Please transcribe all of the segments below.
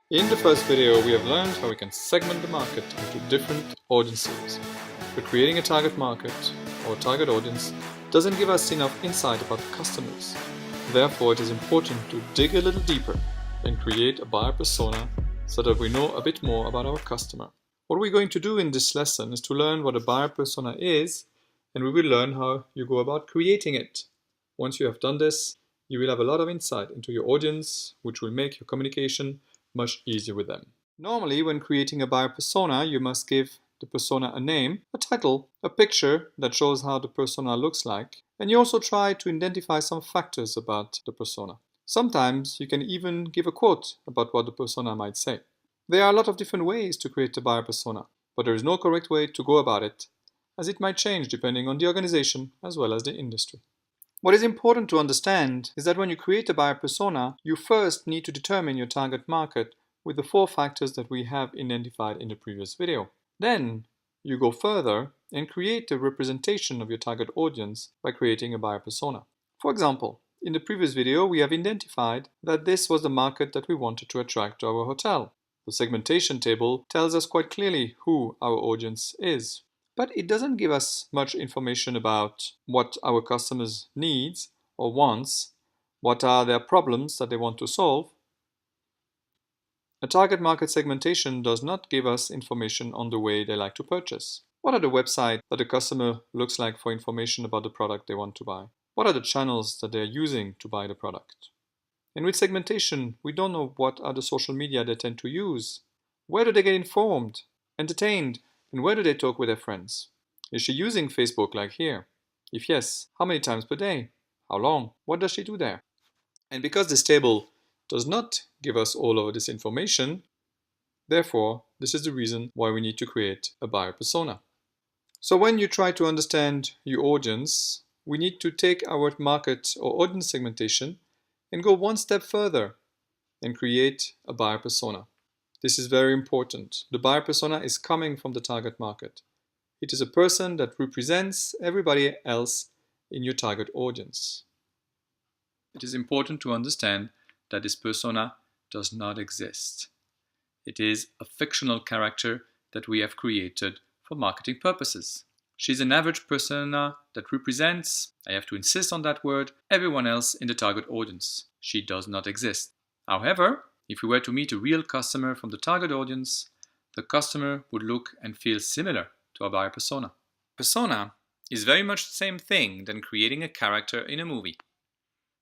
In the first video, we have learned how we can segment the market into different audiences. But creating a target market or target audience doesn't give us enough insight about the customers. Therefore, it is important to dig a little deeper and create a buyer persona so that we know a bit more about our customer. What we're going to do in this lesson is to learn what a buyer persona is, and we will learn how you go about creating it. Once you have done this, you will have a lot of insight into your audience, which will make your communication much easier with them. Normally, when creating a buyer persona, you must give the persona a name, a title, a picture that shows how the persona looks like, and you also try to identify some factors about the persona. Sometimes you can even give a quote about what the persona might say. There are a lot of different ways to create a buyer persona, but there is no correct way to go about it, as it might change depending on the organization as well as the industry. What is important to understand is that when you create a buyer persona, you first need to determine your target market with the 4 factors that we have identified in the previous video. Then you go further and create a representation of your target audience by creating a buyer persona. For example, in the previous video, we have identified that this was the market that we wanted to attract to our hotel. The segmentation table tells us quite clearly who our audience is. But it doesn't give us much information about what our customers needs or wants, what are their problems that they want to solve. A target market segmentation does not give us information on the way they like to purchase. What are the websites that the customer looks like for information about the product they want to buy? What are the channels that they're using to buy the product? And with segmentation, we don't know what are the social media they tend to use. Where do they get informed, entertained, and where do they talk with their friends? Is she using Facebook like here? If yes, how many times per day? How long? What does she do there? And because this table does not give us all of this information, therefore, this is the reason why we need to create a buyer persona. So when you try to understand your audience, we need to take our market or audience segmentation and go one step further and create a buyer persona. This is very important. The buyer persona is coming from the target market. It is a person that represents everybody else in your target audience. It is important to understand that this persona does not exist. It is a fictional character that we have created for marketing purposes. She's an average persona that represents, I have to insist on that word, everyone else in the target audience. She does not exist. However, if we were to meet a real customer from the target audience, the customer would look and feel similar to a buyer persona. Persona is very much the same thing than creating a character in a movie.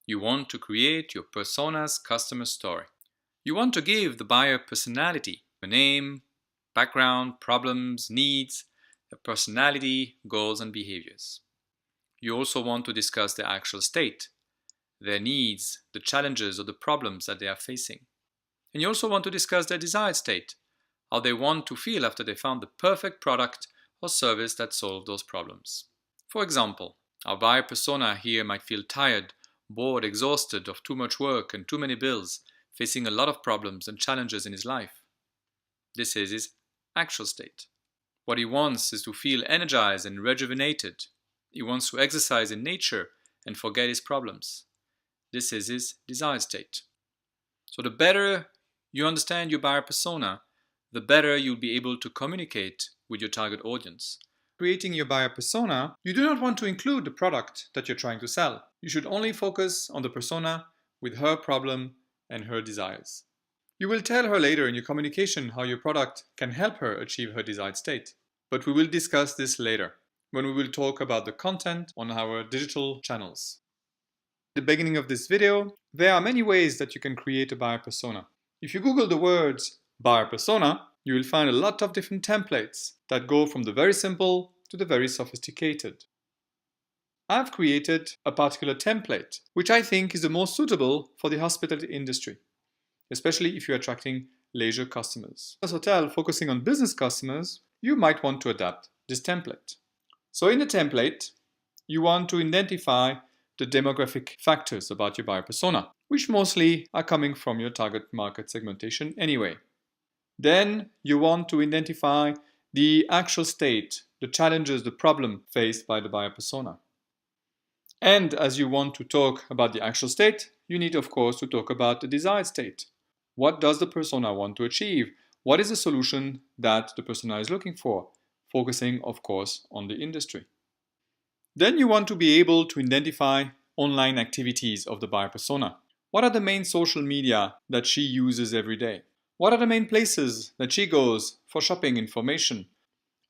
You want to create your persona's customer story. You want to give the buyer personality, a name, background, problems, needs, their personality, goals, and behaviors. You also want to discuss their actual state, their needs, the challenges or the problems that they are facing. And you also want to discuss their desired state, how they want to feel after they found the perfect product or service that solved those problems. For example, our buyer persona here might feel tired, bored, exhausted of too much work and too many bills, facing a lot of problems and challenges in his life. This is his actual state. What he wants is to feel energized and rejuvenated. He wants to exercise in nature and forget his problems. This is his desired state. So the better you understand your buyer persona, the better you'll be able to communicate with your target audience. Creating your buyer persona, you do not want to include the product that you're trying to sell. You should only focus on the persona with her problem and her desires. You will tell her later in your communication how your product can help her achieve her desired state. But we will discuss this later, when we will talk about the content on our digital channels. At the beginning of this video, there are many ways that you can create a buyer persona. If you Google the words buyer persona, you will find a lot of different templates that go from the very simple to the very sophisticated. I've created a particular template, which I think is the most suitable for the hospitality industry, especially if you're attracting leisure customers. As a hotel focusing on business customers, you might want to adapt this template. So in the template, you want to identify the demographic factors about your buyer persona, which mostly are coming from your target market segmentation anyway. Then you want to identify the actual state, the challenges, the problem faced by the buyer persona. And as you want to talk about the actual state, you need, of course, to talk about the desired state. What does the persona want to achieve? What is the solution that the persona is looking for? Focusing, of course, on the industry. Then you want to be able to identify online activities of the buyer persona. What are the main social media that she uses every day? What are the main places that she goes for shopping information?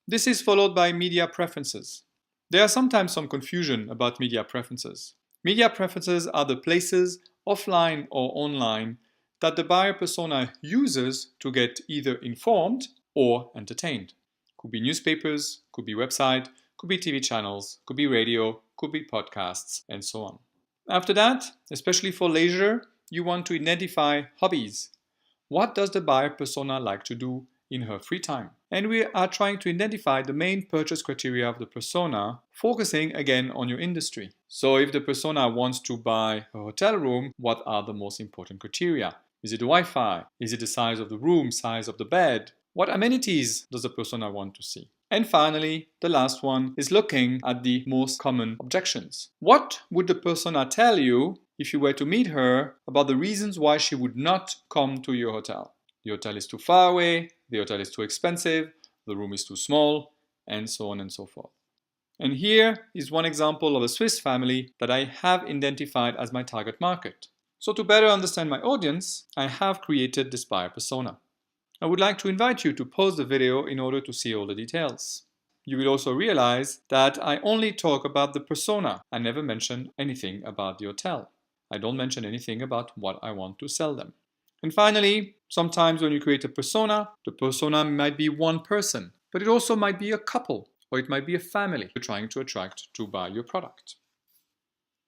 This is followed by media preferences. There are sometimes some confusion about media preferences. Media preferences are the places, offline or online, that the buyer persona uses to get either informed or entertained. Could be newspapers, could be website, could be TV channels, could be radio, could be podcasts, and so on. After that, especially for leisure, you want to identify hobbies. What does the buyer persona like to do in her free time? And we are trying to identify the main purchase criteria of the persona, focusing again on your industry. So if the persona wants to buy a hotel room, what are the most important criteria? Is it the Wi-Fi? Is it the size of the room, size of the bed? What amenities does the persona want to see? And finally, the last one is looking at the most common objections. What would the persona tell you if you were to meet her about the reasons why she would not come to your hotel? The hotel is too far away, the hotel is too expensive, the room is too small, and so on and so forth. And here is one example of a Swiss family that I have identified as my target market. So to better understand my audience, I have created this buyer persona. I would like to invite you to pause the video in order to see all the details. You will also realize that I only talk about the persona. I never mention anything about the hotel. I don't mention anything about what I want to sell them. And finally, sometimes when you create a persona, the persona might be one person, but it also might be a couple, or it might be a family you're trying to attract to buy your product.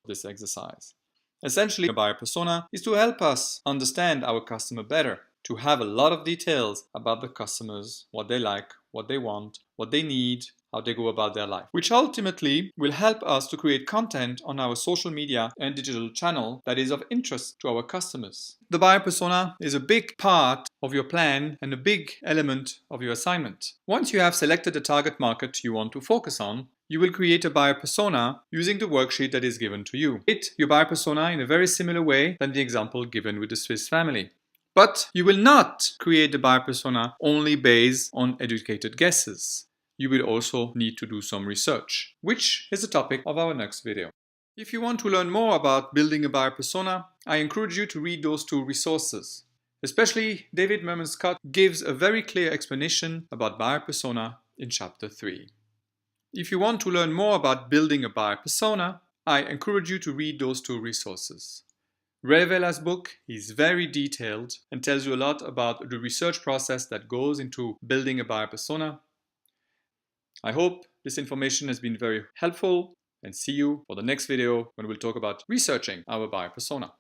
This exercise. Essentially, a buyer persona is to help us understand our customer better, to have a lot of details about the customers, what they like, what they want, what they need, how they go about their life, which ultimately will help us to create content on our social media and digital channel that is of interest to our customers. The buyer persona is a big part of your plan and a big element of your assignment. Once you have selected the target market you want to focus on, you will create a buyer persona using the worksheet that is given to you. Create your buyer persona in a very similar way than the example given with the Swiss family. But you will not create the buyer persona only based on educated guesses. You will also need to do some research, which is the topic of our next video. If you want to learn more about building a buyer persona, I encourage you to read those two resources. Especially David Merman Scott gives a very clear explanation about buyer persona in chapter 3. If you want to learn more about building a buyer persona, I encourage you to read those two resources. Ray Vela's book is very detailed and tells you a lot about the research process that goes into building a buyer persona. I hope this information has been very helpful, and see you for the next video when we'll talk about researching our buyer persona.